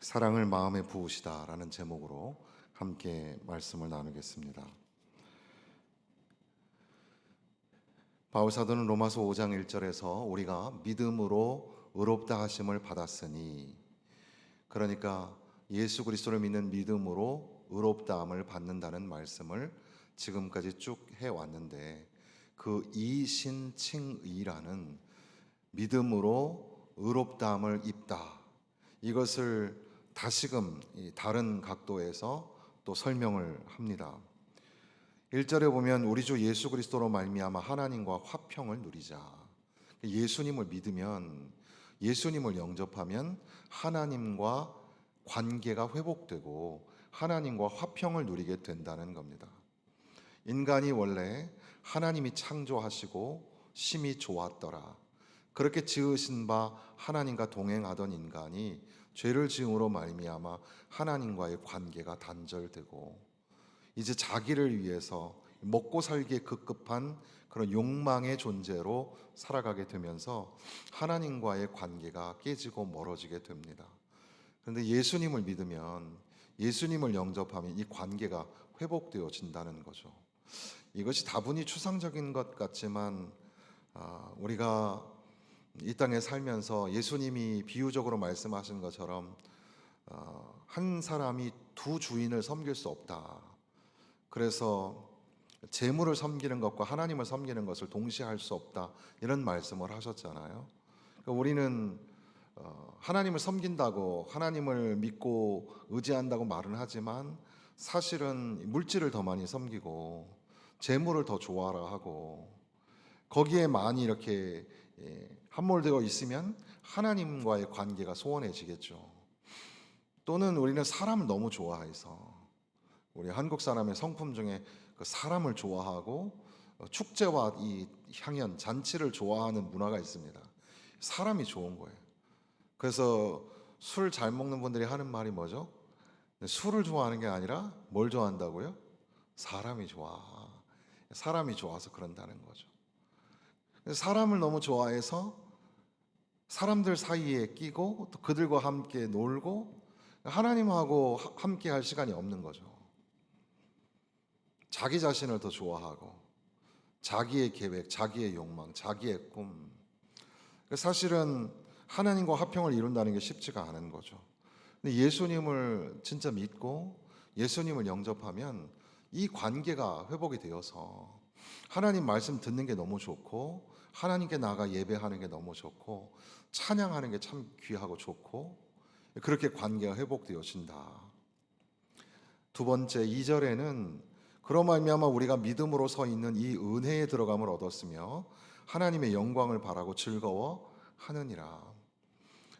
사랑을 마음에 부으시다라는 제목으로 함께 말씀을 나누겠습니다. 바울 사도는 로마서 5장 1절에서 우리가 믿음으로 의롭다 하심을 받았으니, 그러니까 예수 그리스도를 믿는 믿음으로 의롭다함을 받는다는 말씀을 지금까지 쭉 해왔는데, 그 이신칭의라는 믿음으로 의롭다함을 입다, 이것을 다시금 다른 각도에서 또 설명을 합니다. 1절에 보면 우리 주 예수 그리스도로 말미암아 하나님과 화평을 누리자. 예수님을 믿으면, 예수님을 영접하면 하나님과 관계가 회복되고 하나님과 화평을 누리게 된다는 겁니다. 인간이 원래 하나님이 창조하시고 심히 좋았더라, 그렇게 지으신 바 하나님과 동행하던 인간이 죄를 지음으로 말미암아 하나님과의 관계가 단절되고, 이제 자기를 위해서 먹고 살기에 급급한 그런 욕망의 존재로 살아가게 되면서 하나님과의 관계가 깨지고 멀어지게 됩니다. 그런데 예수님을 믿으면, 예수님을 영접하면 이 관계가 회복되어진다는 거죠. 이것이 다분히 추상적인 것 같지만 우리가 이 땅에 살면서 예수님이 비유적으로 말씀하신 것처럼 한 사람이 두 주인을 섬길 수 없다. 그래서 재물을 섬기는 것과 하나님을 섬기는 것을 동시에 할 수 없다, 이런 말씀을 하셨잖아요. 그러니까 우리는 하나님을 섬긴다고, 하나님을 믿고 의지한다고 말은 하지만 사실은 물질을 더 많이 섬기고 재물을 더 좋아라 하고, 거기에 많이 이렇게 함몰되어 있으면 하나님과의 관계가 소원해지겠죠. 또는 우리는 사람을 너무 좋아해서, 우리 한국 사람의 성품 중에 그 사람을 좋아하고 축제와 이 향연, 잔치를 좋아하는 문화가 있습니다. 사람이 좋은 거예요. 그래서 술 잘 먹는 분들이 하는 말이 뭐죠? 술을 좋아하는 게 아니라 뭘 좋아한다고요? 사람이 좋아. 사람이 좋아서 그런다는 거죠. 사람을 너무 좋아해서 사람들 사이에 끼고 또 그들과 함께 놀고 하나님하고 함께 할 시간이 없는 거죠. 자기 자신을 더 좋아하고 자기의 계획, 자기의 욕망, 자기의 꿈. 사실은 하나님과 화평을 이룬다는 게 쉽지가 않은 거죠. 근데 예수님을 진짜 믿고 예수님을 영접하면 이 관계가 회복이 되어서 하나님 말씀 듣는 게 너무 좋고, 하나님께 나가 예배하는 게 너무 좋고, 찬양하는 게 참 귀하고 좋고, 그렇게 관계가 회복되어진다. 두 번째, 2절에는 그로 말미암아 우리가 믿음으로 서 있는 이 은혜에 들어감을 얻었으며 하나님의 영광을 바라고 즐거워하느니라.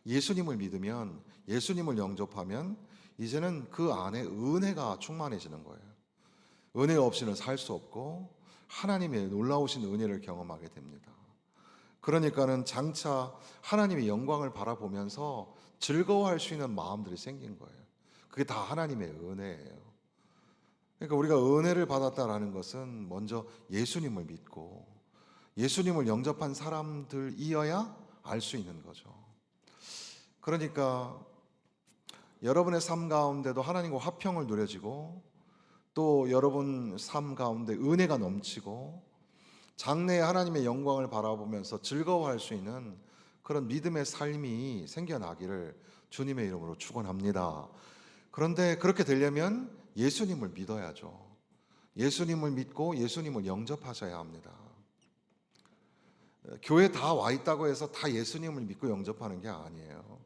예수님을 믿으면, 예수님을 영접하면 이제는 그 안에 은혜가 충만해지는 거예요. 은혜 없이는 살 수 없고 하나님의 놀라우신 은혜를 경험하게 됩니다. 그러니까는 장차 하나님의 영광을 바라보면서 즐거워할 수 있는 마음들이 생긴 거예요. 그게 다 하나님의 은혜예요. 그러니까 우리가 은혜를 받았다라는 것은 먼저 예수님을 믿고 예수님을 영접한 사람들이어야 알 수 있는 거죠. 그러니까 여러분의 삶 가운데도 하나님과 화평을 누려지고, 또 여러분 삶 가운데 은혜가 넘치고 장래에 하나님의 영광을 바라보면서 즐거워할 수 있는 그런 믿음의 삶이 생겨나기를 주님의 이름으로 축원합니다. 그런데 그렇게 되려면 예수님을 믿어야죠. 예수님을 믿고 예수님을 영접하셔야 합니다. 교회 다 와 있다고 해서 다 예수님을 믿고 영접하는 게 아니에요.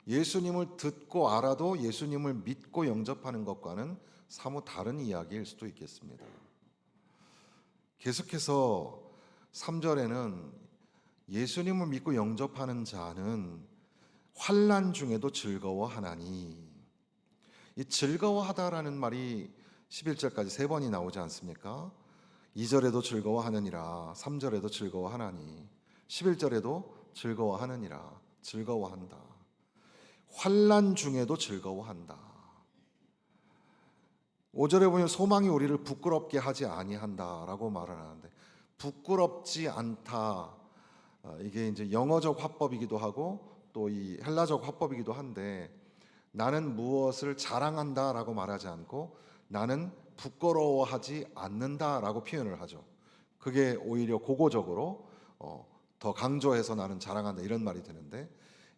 예수님을 듣고 알아도 예수님을 믿고 영접하는 것과는 사뭇 다른 이야기일 수도 있겠습니다. 계속해서 3절에는 예수님을 믿고 영접하는 자는 환난 중에도 즐거워하나니, 이 즐거워하다라는 말이 11절까지 세 번이 나오지 않습니까? 2절에도 즐거워하느니라, 3절에도 즐거워하나니, 11절에도 즐거워하느니라, 즐거워한다. 환난 중에도 즐거워한다. 5절에 보면 소망이 우리를 부끄럽게 하지 아니한다라고 말을 하는데, 부끄럽지 않다, 이게 이제 영어적 화법이기도 하고 또 이 헬라적 화법이기도 한데, 나는 무엇을 자랑한다라고 말하지 않고 나는 부끄러워하지 않는다라고 표현을 하죠. 그게 오히려 고고적으로 더 강조해서 나는 자랑한다 이런 말이 되는데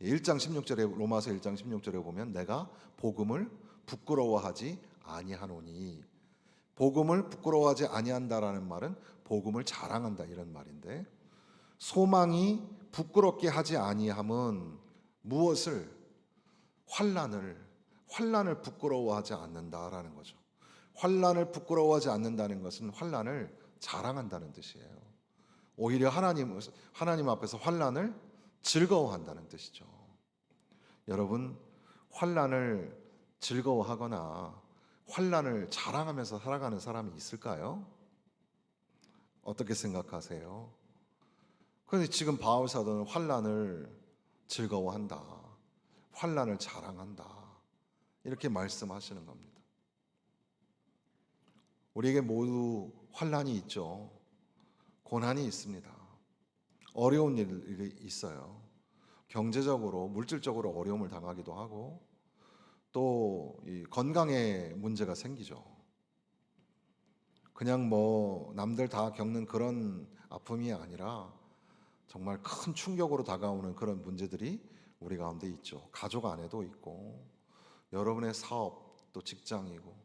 1장 16절에 로마서 1장 16절에 보면 내가 복음을 부끄러워하지 아니하노니 복음을 부끄러워하지 아니한다라는 말은 복음을 자랑한다 이런 말인데 소망이 부끄럽게 하지 아니함은 무엇을 환난을 부끄러워하지 않는다라는 거죠. 환난을 부끄러워하지 않는다는 것은 환난을 자랑한다는 뜻이에요. 오히려 하나님 앞에서 환난을 즐거워한다는 뜻이죠. 여러분, 환난을 즐거워하거나 환난을 자랑하면서 살아가는 사람이 있을까요? 어떻게 생각하세요? 그런데 지금 바울 사도는 환난을 즐거워한다. 환난을 자랑한다. 이렇게 말씀하시는 겁니다. 우리에게 모두 환난이 있죠. 고난이 있습니다. 어려운 일이 있어요. 경제적으로, 물질적으로 어려움을 당하기도 하고 또 이 건강에 문제가 생기죠. 그냥 뭐 남들 다 겪는 그런 아픔이 아니라 정말 큰 충격으로 다가오는 그런 문제들이 우리 가운데 있죠. 가족 안에도 있고 여러분의 사업 또 직장이고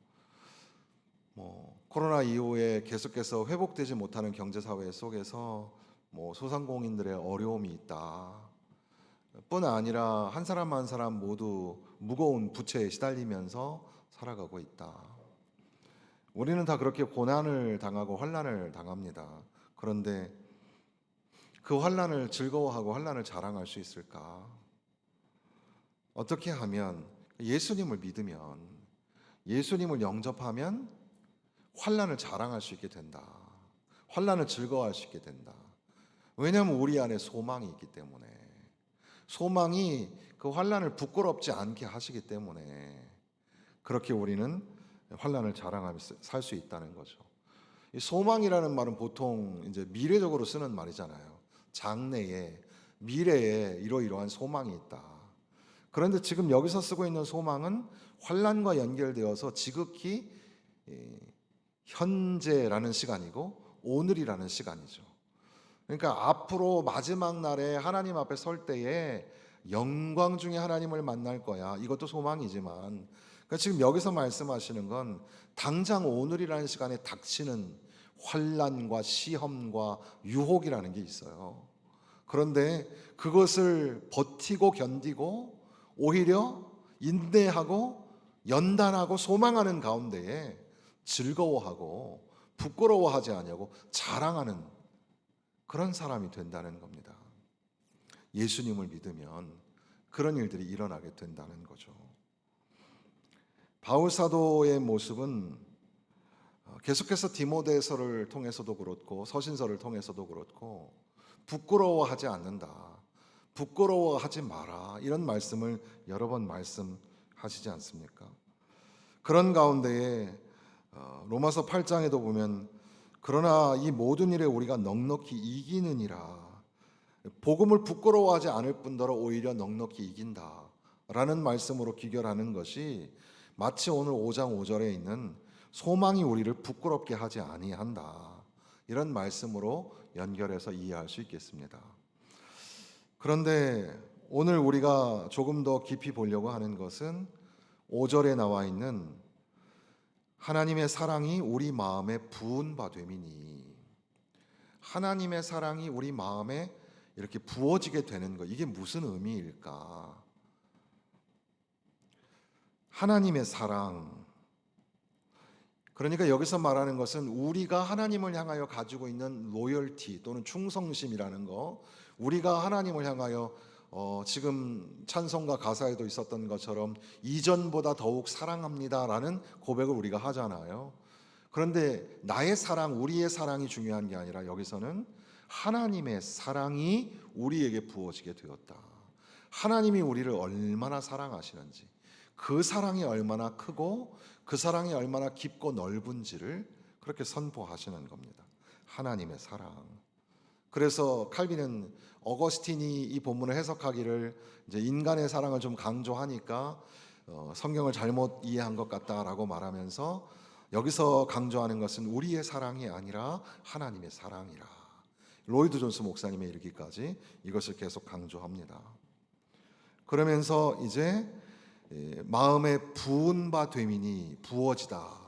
뭐 코로나 이후에 계속해서 회복되지 못하는 경제 사회 속에서 뭐 소상공인들의 어려움이 있다. 뿐 아니라 한 사람 한 사람 모두 무거운 부채에 시달리면서 살아가고 있다. 우리는 다 그렇게 고난을 당하고 환난을 당합니다. 그런데 그 환난을 즐거워하고 환난을 자랑할 수 있을까? 어떻게 하면 예수님을 믿으면 예수님을 영접하면 환난을 자랑할 수 있게 된다. 환난을 즐거워할 수 있게 된다. 왜냐하면 우리 안에 소망이 있기 때문에 소망이 그 환난을 부끄럽지 않게 하시기 때문에 그렇게 우리는 환난을 자랑하면서 살 수 있다는 거죠. 이 소망이라는 말은 보통 이제 미래적으로 쓰는 말이잖아요. 장래에 미래에 이러이러한 소망이 있다. 그런데 지금 여기서 쓰고 있는 소망은 환난과 연결되어서 지극히 현재라는 시간이고 오늘이라는 시간이죠. 그러니까 앞으로 마지막 날에 하나님 앞에 설 때에 영광 중에 하나님을 만날 거야. 이것도 소망이지만 그러니까 지금 여기서 말씀하시는 건 당장 오늘이라는 시간에 닥치는 환난과 시험과 유혹이라는 게 있어요. 그런데 그것을 버티고 견디고 오히려 인내하고 연단하고 소망하는 가운데에 즐거워하고 부끄러워하지 아니하고 자랑하는 그런 사람이 된다는 겁니다. 예수님을 믿으면 그런 일들이 일어나게 된다는 거죠. 바울 사도의 모습은 계속해서 디모데서를 통해서도 그렇고 서신서를 통해서도 그렇고 부끄러워하지 않는다. 부끄러워하지 마라. 이런 말씀을 여러 번 말씀하시지 않습니까? 그런 가운데에 로마서 8장에도 보면 그러나 이 모든 일에 우리가 넉넉히 이기느니라. 복음을 부끄러워하지 않을 뿐더러 오히려 넉넉히 이긴다라는 말씀으로 귀결하는 것이 마치 오늘 5장 5절에 있는 소망이 우리를 부끄럽게 하지 아니한다. 이런 말씀으로 연결해서 이해할 수 있겠습니다. 그런데 오늘 우리가 조금 더 깊이 보려고 하는 것은 5절에 나와 있는 하나님의 사랑이 우리 마음에 부은 바 됨이니 하나님의 사랑이 우리 마음에 이렇게 부어지게 되는 것 이게 무슨 의미일까? 하나님의 사랑 그러니까 여기서 말하는 것은 우리가 하나님을 향하여 가지고 있는 로열티 또는 충성심이라는 거 우리가 하나님을 향하여 지금 찬송가 가사에도 있었던 것처럼 이전보다 더욱 사랑합니다라는 고백을 우리가 하잖아요. 그런데 나의 사랑, 우리의 사랑이 중요한 게 아니라 여기서는 하나님의 사랑이 우리에게 부어지게 되었다. 하나님이 우리를 얼마나 사랑하시는지 그 사랑이 얼마나 크고 그 사랑이 얼마나 깊고 넓은지를 그렇게 선포하시는 겁니다. 하나님의 사랑. 그래서 칼빈은 어거스틴이 이 본문을 해석하기를 이제 인간의 사랑을 좀 강조하니까 성경을 잘못 이해한 것 같다라고 말하면서 여기서 강조하는 것은 우리의 사랑이 아니라 하나님의 사랑이라. 로이드 존스 목사님의 이르기까지 이것을 계속 강조합니다. 그러면서 이제 마음에 부은 바 되미니 부어지다.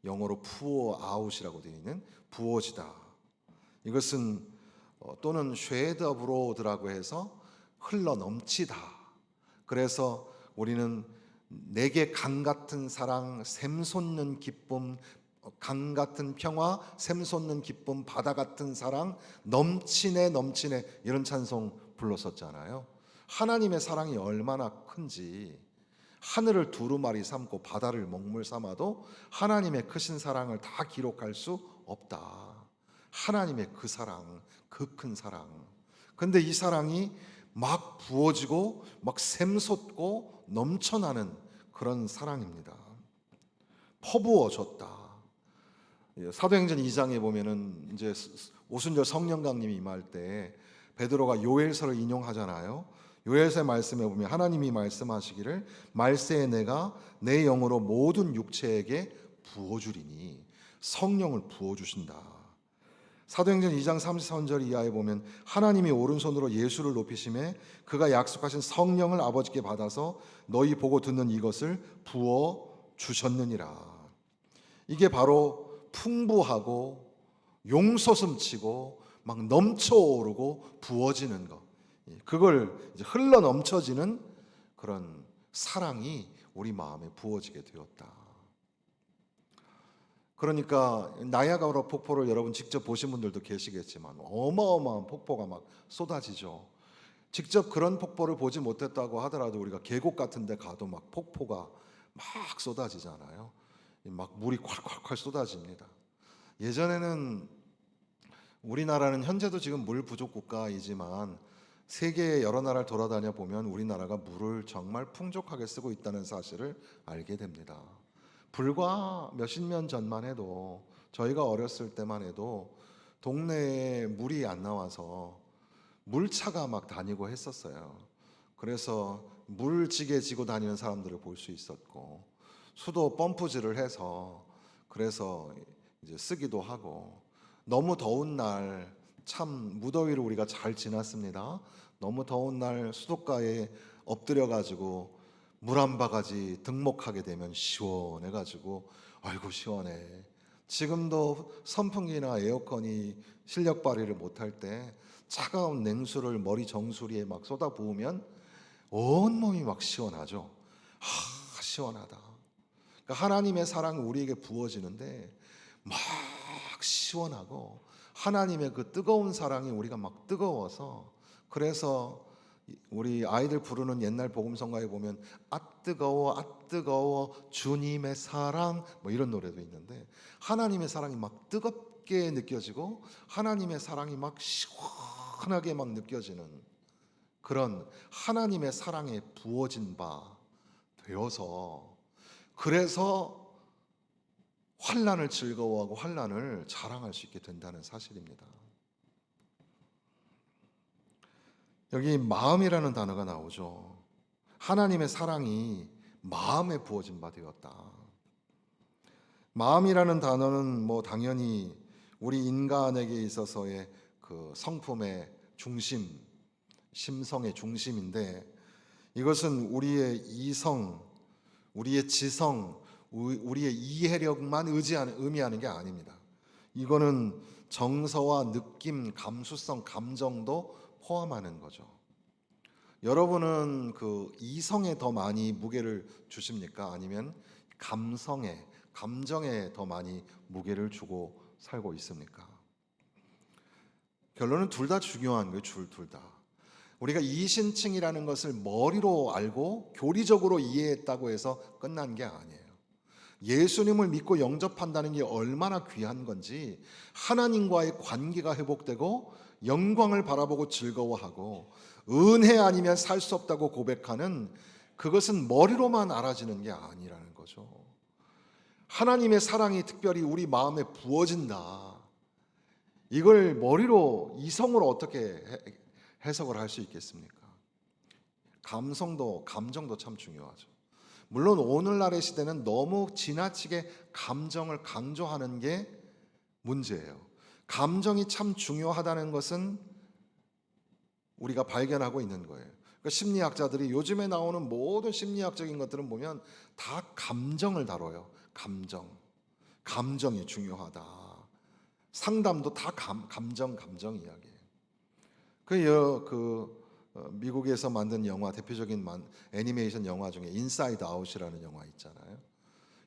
영어로 pour out이라고 되어 있는 부어지다. 이것은 또는 쉐드업로드라고 해서 흘러 넘치다. 그래서 우리는 내게 강 같은 사랑, 샘솟는 기쁨, 강 같은 평화, 샘솟는 기쁨, 바다 같은 사랑, 넘치네 넘치네 이런 찬송 불렀었잖아요. 하나님의 사랑이 얼마나 큰지 하늘을 두루마리 삼고 바다를 먹물 삼아도 하나님의 크신 사랑을 다 기록할 수 없다. 하나님의 그 사랑, 그 큰 사랑. 근데 이 사랑이 막 부어지고 막 샘솟고 넘쳐나는 그런 사랑입니다. 퍼부어졌다. 사도행전 2장에 보면은 이제 오순절 성령강림이 임할 때 베드로가 요엘서를 인용하잖아요. 요엘서의 말씀에 보면 하나님이 말씀하시기를 말세에 내가 내 영으로 모든 육체에게 부어주리니 성령을 부어주신다. 사도행전 2장 33절 이하에 보면 하나님이 오른손으로 예수를 높이심에 그가 약속하신 성령을 아버지께 받아서 너희 보고 듣는 이것을 부어 주셨느니라. 이게 바로 풍부하고 용솟음치고 막 넘쳐오르고 부어지는 것. 그걸 이제 흘러 넘쳐지는 그런 사랑이 우리 마음에 부어지게 되었다. 그러니까 나야가라 폭포를 여러분 직접 보신 분들도 계시겠지만 어마어마한 폭포가 막 쏟아지죠. 직접 그런 폭포를 보지 못했다고 하더라도 우리가 계곡 같은 데 가도 막 폭포가 막 쏟아지잖아요. 막 물이 콸콸콸 쏟아집니다. 예전에는 우리나라는 현재도 지금 물 부족 국가이지만 세계 여러 나라를 돌아다녀 보면 우리나라가 물을 정말 풍족하게 쓰고 있다는 사실을 알게 됩니다. 불과 몇십 년 전만 해도 저희가 어렸을 때만 해도 동네에 물이 안 나와서 물차가 막 다니고 했었어요. 그래서 물지게 지고 다니는 사람들을 볼 수 있었고 수도 펌프질을 해서 그래서 이제 쓰기도 하고 너무 더운 날 참 무더위를 우리가 잘 지났습니다. 너무 더운 날 수도가에 엎드려 가지고 물 한 바가지 등목하게 되면 시원해가지고 아이고 시원해. 지금도 선풍기나 에어컨이 실력 발휘를 못할 때 차가운 냉수를 머리 정수리에 막 쏟아 부으면 온몸이 막 시원하죠. 시원하다. 그러니까 하나님의 사랑이 우리에게 부어지는데 막 시원하고 하나님의 그 뜨거운 사랑이 우리가 막 뜨거워서 그래서 우리 아이들 부르는 옛날 복음성가에 보면 아 뜨거워 주님의 사랑 뭐 이런 노래도 있는데 하나님의 사랑이 막 뜨겁게 느껴지고 하나님의 사랑이 막 시원하게 막 느껴지는 그런 하나님의 사랑에 부어진 바 되어서 그래서 환난을 즐거워하고 환난을 자랑할 수 있게 된다는 사실입니다. 여기 마음이라는 단어가 나오죠. 하나님의 사랑이 마음에 부어진 바 되었다. 마음이라는 단어는 뭐 당연히 우리 인간에게 있어서의 그 성품의 중심, 심성의 중심인데 이것은 우리의 이성, 우리의 지성, 우리의 이해력만 의미하는 게 아닙니다. 이거는 정서와 느낌, 감수성, 감정도 포함하는 거죠. 여러분은 그 이성에 더 많이 무게를 주십니까? 아니면 감성에, 감정에 더 많이 무게를 주고 살고 있습니까? 결론은 둘 다 중요한 거예요. 둘 다. 우리가 이신칭이라는 것을 머리로 알고 교리적으로 이해했다고 해서 끝난 게 아니에요. 예수님을 믿고 영접한다는 게 얼마나 귀한 건지 하나님과의 관계가 회복되고 영광을 바라보고 즐거워하고 은혜 아니면 살 수 없다고 고백하는 그것은 머리로만 알아지는 게 아니라는 거죠. 하나님의 사랑이 특별히 우리 마음에 부어진다. 이걸 머리로 이성으로 어떻게 해석을 할 수 있겠습니까? 감성도 감정도 참 중요하죠. 물론 오늘날의 시대는 너무 지나치게 감정을 강조하는 게 문제예요. 감정이 참 중요하다는 것은 우리가 발견하고 있는 거예요. 그러니까 심리학자들이 요즘에 나오는 모든 심리학적인 것들은 보면 다 감정을 다뤄요. 감정이 중요하다. 상담도 다 감정 이야기예요. 미국에서 만든 영화, 대표적인 애니메이션 영화 중에 인사이드 아웃이라는 영화 있잖아요.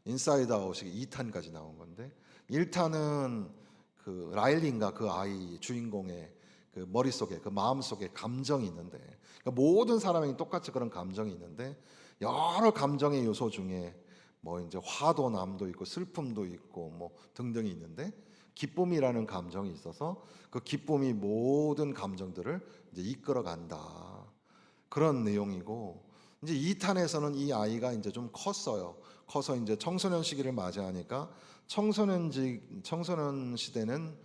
인사이드 아웃이 2탄까지 나온 건데 1탄은 그 라일리인가 그 아이 주인공의 그 머릿속에 그 마음속에 감정이 있는데, 그러니까 모든 사람에게 똑같이 그런 감정이 있는데 여러 감정의 요소 중에 뭐 이제 화도남도 있고 슬픔도 있고 뭐 등등이 있는데 기쁨이라는 감정이 있어서 그 기쁨이 모든 감정들을 이제 이끌어 간다. 그런 내용이고, 이제 2탄에서는 이 아이가 이제 좀 컸어요. 커서 이제 청소년 시기를 맞이하니까 청소년 시대는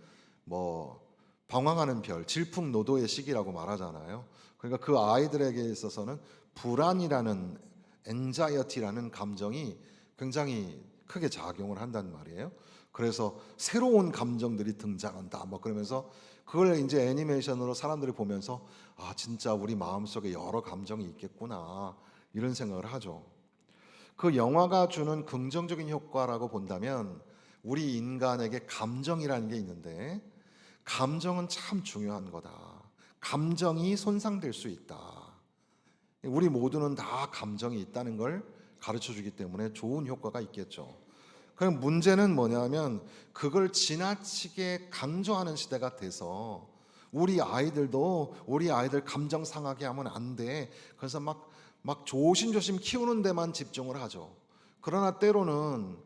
뭐 방황하는 별, 질풍노도의 시기라고 말하잖아요. 그러니까 그 아이들에게 있어서는 불안이라는 앵자이어티라는 감정이 굉장히 크게 작용을 한단 말이에요. 그래서 새로운 감정들이 등장한다. 뭐 그러면서 그걸 이제 애니메이션으로 사람들이 보면서 아, 진짜 우리 마음속에 여러 감정이 있겠구나. 이런 생각을 하죠. 그 영화가 주는 긍정적인 효과라고 본다면 우리 인간에게 감정이라는 게 있는데 감정은 참 중요한 거다. 감정이 손상될 수 있다. 우리 모두는 다 감정이 있다는 걸 가르쳐 주기 때문에 좋은 효과가 있겠죠. 그럼 문제는 뭐냐면 그걸 지나치게 강조하는 시대가 돼서 우리 아이들 감정 상하게 하면 안 돼. 그래서 막 조심조심 키우는 데만 집중을 하죠. 그러나 때로는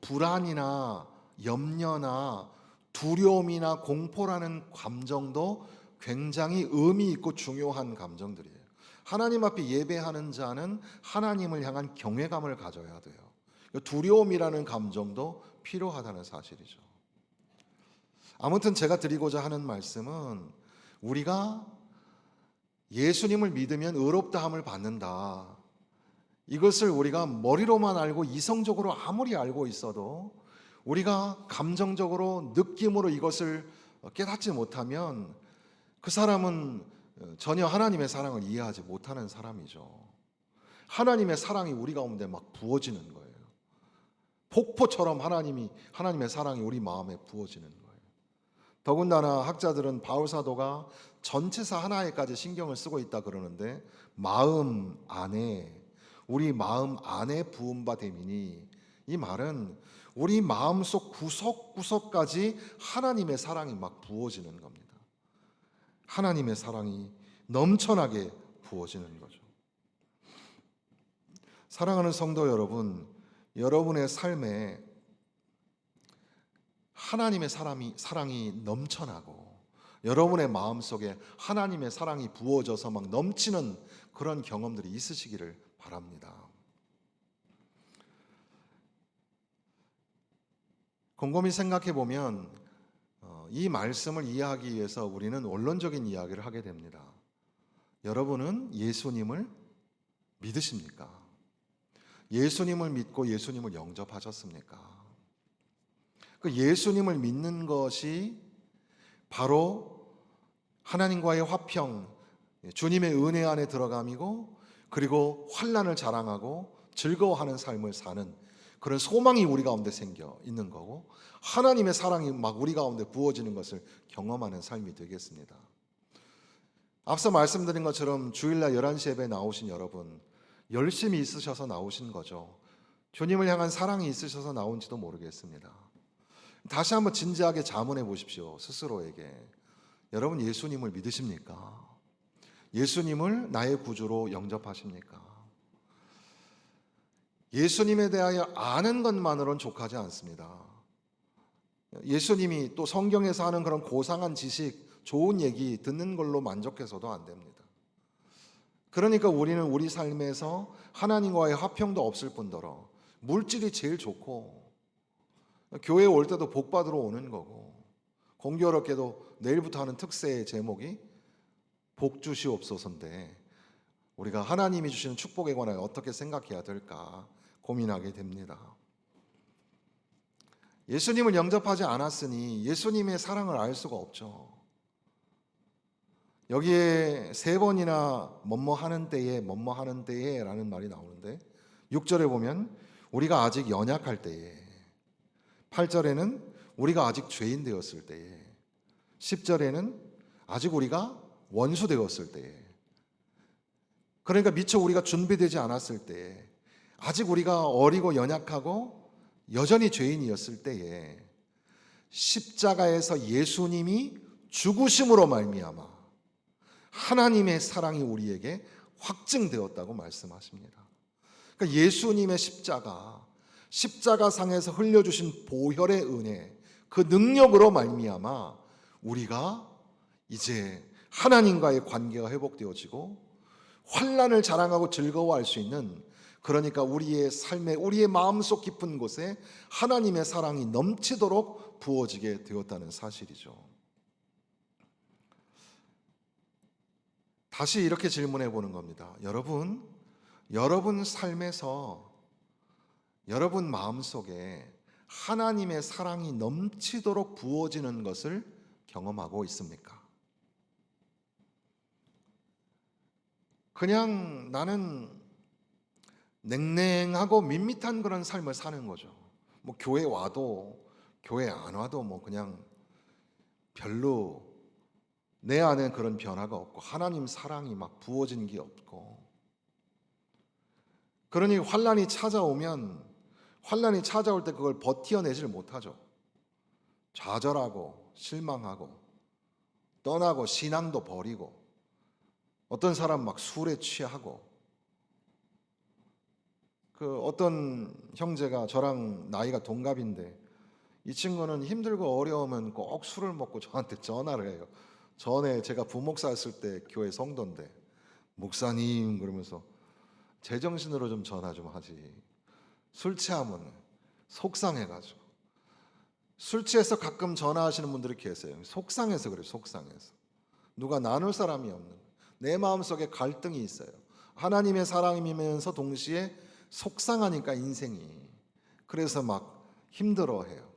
불안이나 염려나 두려움이나 공포라는 감정도 굉장히 의미 있고 중요한 감정들이에요. 하나님 앞에 예배하는 자는 하나님을 향한 경외감을 가져야 돼요. 두려움이라는 감정도 필요하다는 사실이죠. 아무튼 제가 드리고자 하는 말씀은 우리가 예수님을 믿으면 의롭다함을 받는다. 이것을 우리가 머리로만 알고 이성적으로 아무리 알고 있어도 우리가 감정적으로 느낌으로 이것을 깨닫지 못하면 그 사람은 전혀 하나님의 사랑을 이해하지 못하는 사람이죠. 하나님의 사랑이 우리 가운데 막 부어지는 거예요. 폭포처럼 하나님의 사랑이 우리 마음에 부어지는 거예요. 더군다나 학자들은 바울 사도가 전체사 하나에까지 신경을 쓰고 있다 그러는데 우리 마음 안에 부은 바 됨이니, 이 말은 우리 마음속 구석구석까지 하나님의 사랑이 막 부어지는 겁니다. 하나님의 사랑이 넘쳐나게 부어지는 거죠. 사랑하는 성도 여러분, 여러분의 삶에 하나님의 사랑이 넘쳐나고 여러분의 마음속에 하나님의 사랑이 부어져서 막 넘치는 그런 경험들이 있으시기를 바랍니다. 곰곰이 생각해 보면 이 말씀을 이해하기 위해서 우리는 원론적인 이야기를 하게 됩니다. 여러분은 예수님을 믿으십니까? 예수님을 믿고 예수님을 영접하셨습니까? 그 예수님을 믿는 것이 바로 하나님과의 화평, 주님의 은혜 안에 들어감이고, 그리고 환난을 자랑하고 즐거워하는 삶을 사는 그런 소망이 우리 가운데 생겨 있는 거고, 하나님의 사랑이 막 우리 가운데 부어지는 것을 경험하는 삶이 되겠습니다. 앞서 말씀드린 것처럼 주일날 11시 예배 나오신 여러분, 열심히 있으셔서 나오신 거죠. 주님을 향한 사랑이 있으셔서 나온지도 모르겠습니다. 다시 한번 진지하게 자문해 보십시오. 스스로에게. 여러분 예수님을 믿으십니까? 예수님을 나의 구주로 영접하십니까? 예수님에 대하여 아는 것만으로는 족하지 않습니다. 예수님이 또 성경에서 하는 그런 고상한 지식, 좋은 얘기 듣는 걸로 만족해서도 안 됩니다. 그러니까 우리는 우리 삶에서 하나님과의 화평도 없을 뿐더러 물질이 제일 좋고, 교회 올 때도 복 받으러 오는 거고, 공교롭게도 내일부터 하는 특세의 제목이 복 주시옵소서인데 우리가 하나님이 주시는 축복에 관하여 어떻게 생각해야 될까 고민하게 됩니다. 예수님을 영접하지 않았으니 예수님의 사랑을 알 수가 없죠. 여기에 세 번이나 뭐뭐 하는 때에 뭐뭐 하는 때에 라는 말이 나오는데 6절에 보면 우리가 아직 연약할 때에, 8절에는 우리가 아직 죄인 되었을 때에, 10절에는 아직 우리가 원수 되었을 때에, 그러니까 미처 우리가 준비되지 않았을 때에, 아직 우리가 어리고 연약하고 여전히 죄인이었을 때에 십자가에서 예수님이 죽으심으로 말미암아 하나님의 사랑이 우리에게 확증되었다고 말씀하십니다. 그러니까 예수님의 십자가상에서 흘려주신 보혈의 은혜, 그 능력으로 말미암아 우리가 이제 하나님과의 관계가 회복되어지고 환난을 자랑하고 즐거워할 수 있는, 그러니까 우리의 삶에, 우리의 마음속 깊은 곳에 하나님의 사랑이 넘치도록 부어지게 되었다는 사실이죠. 다시 이렇게 질문해 보는 겁니다. 여러분 삶에서, 여러분 마음속에 하나님의 사랑이 넘치도록 부어지는 것을 경험하고 있습니까? 그냥 나는 냉랭하고 밋밋한 그런 삶을 사는 거죠. 뭐 교회 와도 교회 안 와도 뭐 그냥 별로 내 안에 그런 변화가 없고 하나님 사랑이 막 부어진 게 없고, 그러니 환난이 찾아올 때 그걸 버텨내질 못하죠. 좌절하고 실망하고 떠나고 신앙도 버리고, 어떤 사람 막 술에 취하고, 그 어떤 형제가 저랑 나이가 동갑인데 이 친구는 힘들고 어려우면 꼭 술을 먹고 저한테 전화를 해요. 전에 제가 부목사였을 때 교회 성도인데, 목사님 그러면서 제정신으로 좀 전화 좀 하지. 술 취하면 속상해가지고. 술 취해서 가끔 전화하시는 분들이 계세요. 속상해서 그래요. 속상해서. 누가 나눌 사람이 없는, 내 마음속에 갈등이 있어요. 하나님의 사랑이면서 동시에 속상하니까 인생이, 그래서 막 힘들어해요.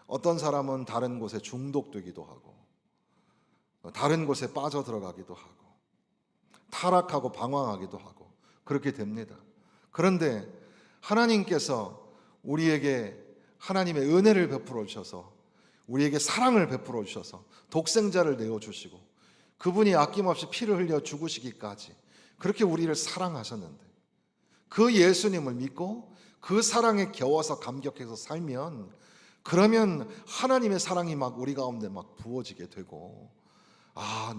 어떤 사람은 다른 곳에 중독되기도 하고, 다른 곳에 빠져들어가기도 하고, 타락하고 방황하기도 하고 그렇게 됩니다. 그런데 하나님께서 우리에게 하나님의 은혜를 베풀어 주셔서, 우리에게 사랑을 베풀어 주셔서 독생자를 내어 주시고, 그분이 아낌없이 피를 흘려 죽으시기까지 그렇게 우리를 사랑하셨는데, 그 예수님을 믿고 그 사랑에 겨워서 감격해서 살면, 그러면 하나님의 사랑이 막 우리 가운데 막 부어지게 되고,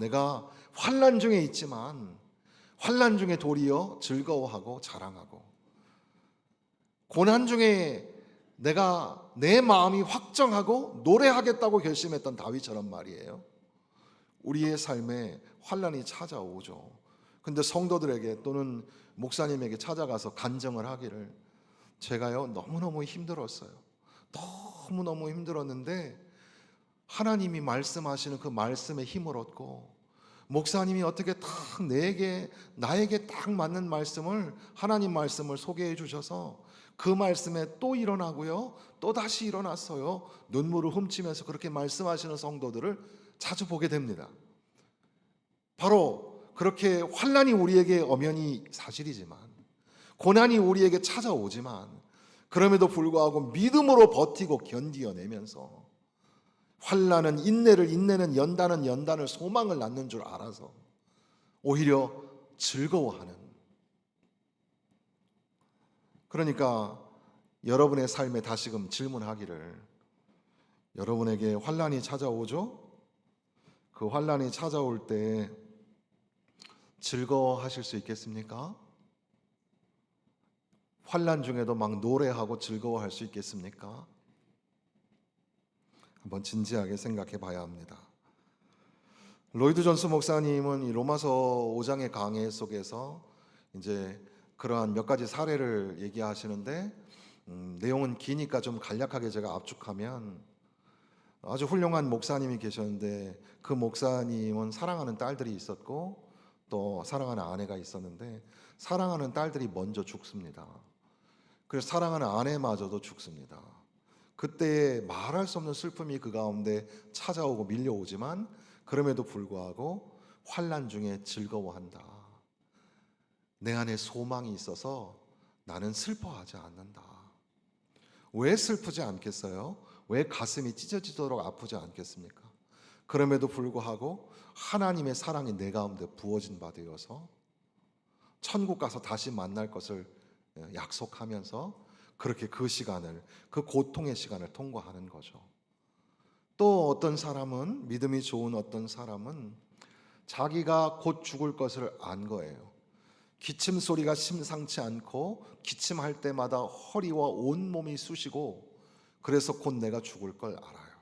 내가 환난 중에 있지만 환난 중에 도리어 즐거워하고 자랑하고, 고난 중에 내가 내 마음이 확정하고 노래하겠다고 결심했던 다윗처럼 말이에요. 우리의 삶에 환난이 찾아오죠. 근데 성도들에게 또는 목사님에게 찾아가서 간증을 하기를, 제가요 너무너무 힘들었어요. 너무너무 힘들었는데 하나님이 말씀하시는 그 말씀에 힘을 얻고, 목사님이 어떻게 딱 나에게 딱 맞는 말씀을, 하나님 말씀을 소개해 주셔서 그 말씀에 또 일어나고요, 또 다시 일어났어요. 눈물을 훔치면서 그렇게 말씀하시는 성도들을 자주 보게 됩니다. 바로 그렇게 환난이 우리에게 엄연히 사실이지만, 고난이 우리에게 찾아오지만, 그럼에도 불구하고 믿음으로 버티고 견디어내면서, 환난은 인내를, 인내는 연단은 연단을, 소망을 낳는 줄 알아서 오히려 즐거워하는, 그러니까 여러분의 삶에 다시금 질문하기를, 여러분에게 환난이 찾아오죠? 그 환난이 찾아올 때 즐거워하실 수 있겠습니까? 환난 중에도 막 노래하고 즐거워할 수 있겠습니까? 한번 진지하게 생각해 봐야 합니다. 로이드 존스 목사님은 이 로마서 5장의 강해 속에서 이제 그러한 몇 가지 사례를 얘기하시는데, 내용은 기니까 좀 간략하게 제가 압축하면, 아주 훌륭한 목사님이 계셨는데 그 목사님은 사랑하는 딸들이 있었고, 또 사랑하는 아내가 있었는데 사랑하는 딸들이 먼저 죽습니다. 그래서 사랑하는 아내마저도 죽습니다. 그때 말할 수 없는 슬픔이 그 가운데 찾아오고 밀려오지만 그럼에도 불구하고 환난 중에 즐거워한다. 내 안에 소망이 있어서 나는 슬퍼하지 않는다. 왜 슬프지 않겠어요? 왜 가슴이 찢어지도록 아프지 않겠습니까? 그럼에도 불구하고 하나님의 사랑이 내 가운데 부어진 바 되어서 천국 가서 다시 만날 것을 약속하면서 그렇게 그 시간을, 그 고통의 시간을 통과하는 거죠. 또 어떤 사람은, 믿음이 좋은 어떤 사람은 자기가 곧 죽을 것을 안 거예요. 기침 소리가 심상치 않고 기침할 때마다 허리와 온몸이 쑤시고 그래서 곧 내가 죽을 걸 알아요.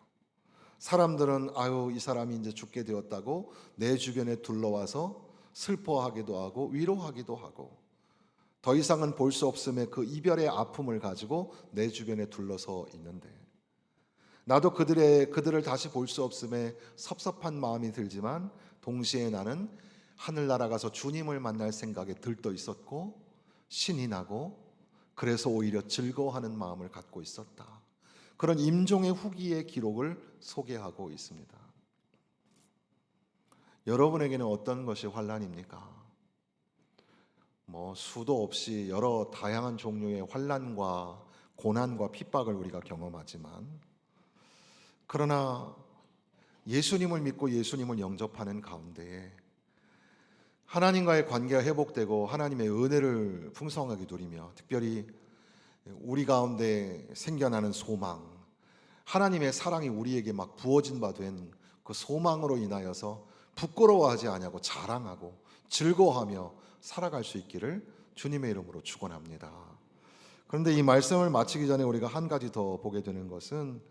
사람들은 아유 이 사람이 이제 죽게 되었다고 내 주변에 둘러와서 슬퍼하기도 하고 위로하기도 하고 더 이상은 볼 수 없음에 그 이별의 아픔을 가지고 내 주변에 둘러서 있는데 나도 그들을 다시 볼 수 없음에 섭섭한 마음이 들지만 동시에 나는 하늘나라 가서 주님을 만날 생각에 들떠 있었고 신이 나고 그래서 오히려 즐거워하는 마음을 갖고 있었다. 그런 임종의 후기의 기록을 소개하고 있습니다. 여러분에게는 어떤 것이 환난입니까? 수도 없이 여러 다양한 종류의 환난과 고난과 핍박을 우리가 경험하지만 그러나 예수님을 믿고 예수님을 영접하는 가운데에 하나님과의 관계가 회복되고 하나님의 은혜를 풍성하게 누리며 특별히 우리 가운데 생겨나는 소망, 하나님의 사랑이 우리에게 막 부어진 바 된 그 소망으로 인하여서 부끄러워하지 아니하고 자랑하고 즐거워하며 살아갈 수 있기를 주님의 이름으로 축원합니다. 그런데 이 말씀을 마치기 전에 우리가 한 가지 더 보게 되는 것은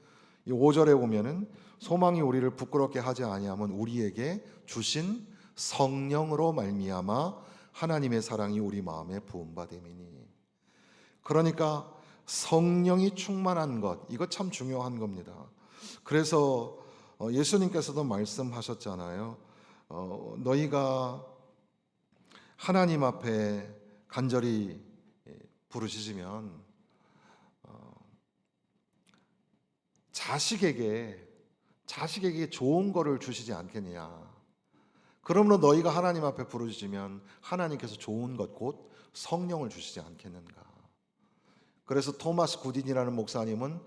이 5절에 보면은 소망이 우리를 부끄럽게 하지 아니하면 우리에게 주신 성령으로 말미암아 하나님의 사랑이 우리 마음에 부은 바 됨이니. 그러니까 성령이 충만한 것, 이거 참 중요한 겁니다. 그래서 예수님께서도 말씀하셨잖아요. 너희가 하나님 앞에 간절히 부르짖으면 자식에게 좋은 거를 주시지 않겠느냐. 그러므로 너희가 하나님 앞에 부르짖으면 하나님께서 좋은 것 곧 성령을 주시지 않겠는가. 그래서 토마스 구딘이라는 목사님은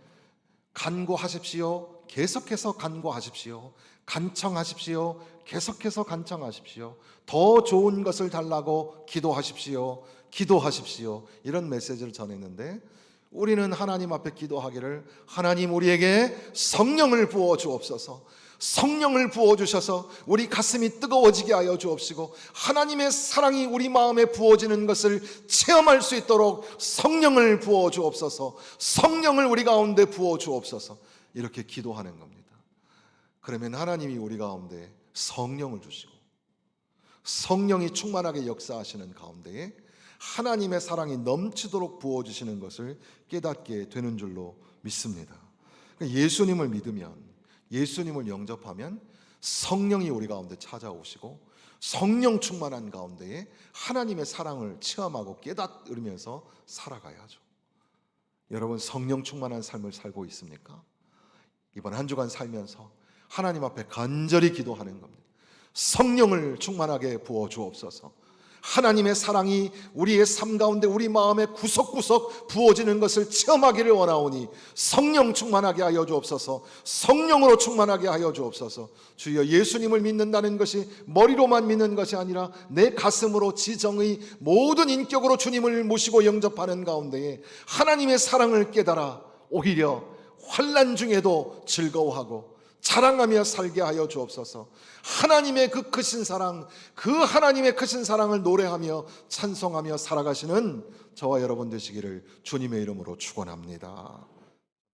간구하십시오. 계속해서 간구하십시오. 간청하십시오. 계속해서 간청하십시오. 더 좋은 것을 달라고 기도하십시오. 기도하십시오. 이런 메시지를 전했는데 우리는 하나님 앞에 기도하기를 하나님 우리에게 성령을 부어 주옵소서. 성령을 부어주셔서 우리 가슴이 뜨거워지게 하여 주옵시고 하나님의 사랑이 우리 마음에 부어지는 것을 체험할 수 있도록 성령을 부어 주옵소서. 성령을 우리 가운데 부어 주옵소서. 이렇게 기도하는 겁니다. 그러면 하나님이 우리 가운데 성령을 주시고 성령이 충만하게 역사하시는 가운데에 하나님의 사랑이 넘치도록 부어주시는 것을 깨닫게 되는 줄로 믿습니다. 예수님을 믿으면, 예수님을 영접하면 성령이 우리 가운데 찾아오시고 성령 충만한 가운데에 하나님의 사랑을 체험하고 깨닫으면서 살아가야죠. 여러분 성령 충만한 삶을 살고 있습니까? 이번 한 주간 살면서 하나님 앞에 간절히 기도하는 겁니다. 성령을 충만하게 부어 주옵소서. 하나님의 사랑이 우리의 삶 가운데 우리 마음에 구석구석 부어지는 것을 체험하기를 원하오니 성령 충만하게 하여 주옵소서. 성령으로 충만하게 하여 주옵소서. 주여 예수님을 믿는다는 것이 머리로만 믿는 것이 아니라 내 가슴으로 지정의 모든 인격으로 주님을 모시고 영접하는 가운데에 하나님의 사랑을 깨달아 오히려 환난 중에도 즐거워하고 자랑하며 살게 하여 주옵소서. 하나님의 그 크신 사랑, 그 하나님의 크신 사랑을 노래하며 찬송하며 살아가시는 저와 여러분 되시기를 주님의 이름으로 축원합니다.